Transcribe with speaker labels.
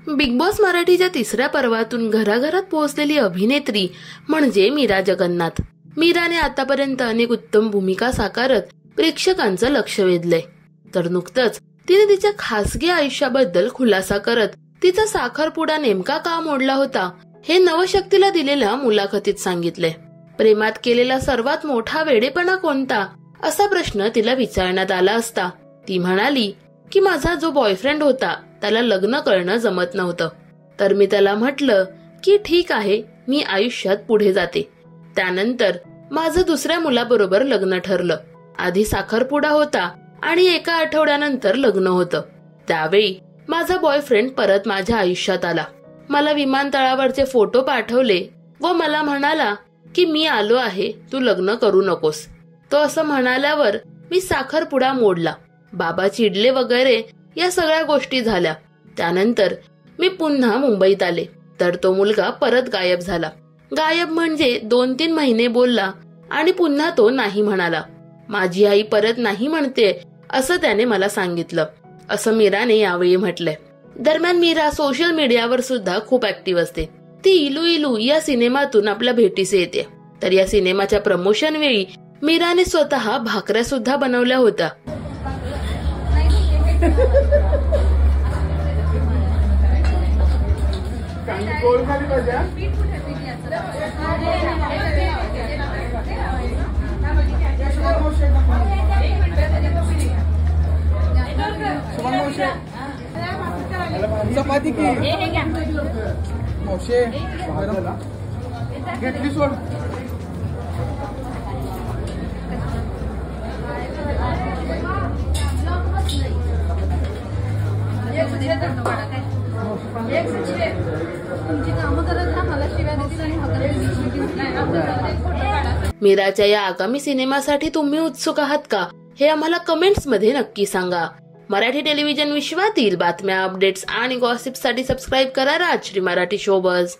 Speaker 1: Big boss मराठीच्या 3ऱ्या पर्वातून घराघरात पोहोचलेली अभिनेत्री म्हणजे मीरा जगन्नाथ. मीराने आतापर्यंत अनेक उत्तम भूमिका साकारत प्रेक्षकांचं लक्ष वेधलंय. तर नुकतंच तिने तिच्या खासगी आयुष्याबद्दल खुलासा करत तिचा साखरपुडा नेमका का मोडला होता हे नवशक्तीला दिलेल्या मुलाखतीत सांगितलंय. प्रेमात केलेला सर्वात मोठा वेडेपणा कोणता असा प्रश्न तिला विचारण्यात आला असता ती म्हणाली की माझा जो बॉयफ्रेंड होता त्याला लग्न करणं जमत नव्हतं. तर मी त्याला म्हटलं की ठीक आहे, मी आयुष्यात पुढे जाते. त्यानंतर माझं दुसऱ्या मुलाबरोबर लग्न ठरलं. आधी साखरपुडा होता आणि एका आठवड्यानंतर लग्न होतं. त्यावेळी माझा बॉयफ्रेंड परत माझ्या आयुष्यात आला. मला विमानतळावरचे फोटो पाठवले व मला म्हणाला की मी आलो आहे, तू लग्न करू नकोस. तो असं म्हणाल्यावर मी साखरपुडा मोडला. बाबा चिडले वगैरे या सगळ्या गोष्टी झाल्या. त्यानंतर मी पुन्हा मुंबईत आले तर तो मुलगा परत गायब झाला. गायब म्हणजे 2-3 महिने बोलला आणि पुन्हा तो नाही म्हणाला. माझी आई परत नाही म्हणते असं त्याने मला सांगितलं, असं मीराने यावेळी म्हटलंय. दरम्यान मीरा सोशल मीडियावर सुद्धा खूप ऍक्टिव्ह असते. ती इलू इलू या सिनेमातून आपल्या भेटीस येते. तर या सिनेमाच्या प्रमोशन वेळी मीराने स्वतः भाकऱ्या सुद्धा बनवल्या होत्या.
Speaker 2: चपाती की मावशे घेतली सोड.
Speaker 1: मीराच्या या आगामी सिनेमासाठी तुम्ही उत्सुक आहात का हे आम्हाला कमेंट्स मध्ये नक्की सांगा. मराठी टेलिव्हिजन विश्वातील बातम्या, अपडेट्स आणि गॉसिप्ससाठी सबस्क्राईब करा राजश्री मराठी शोबज.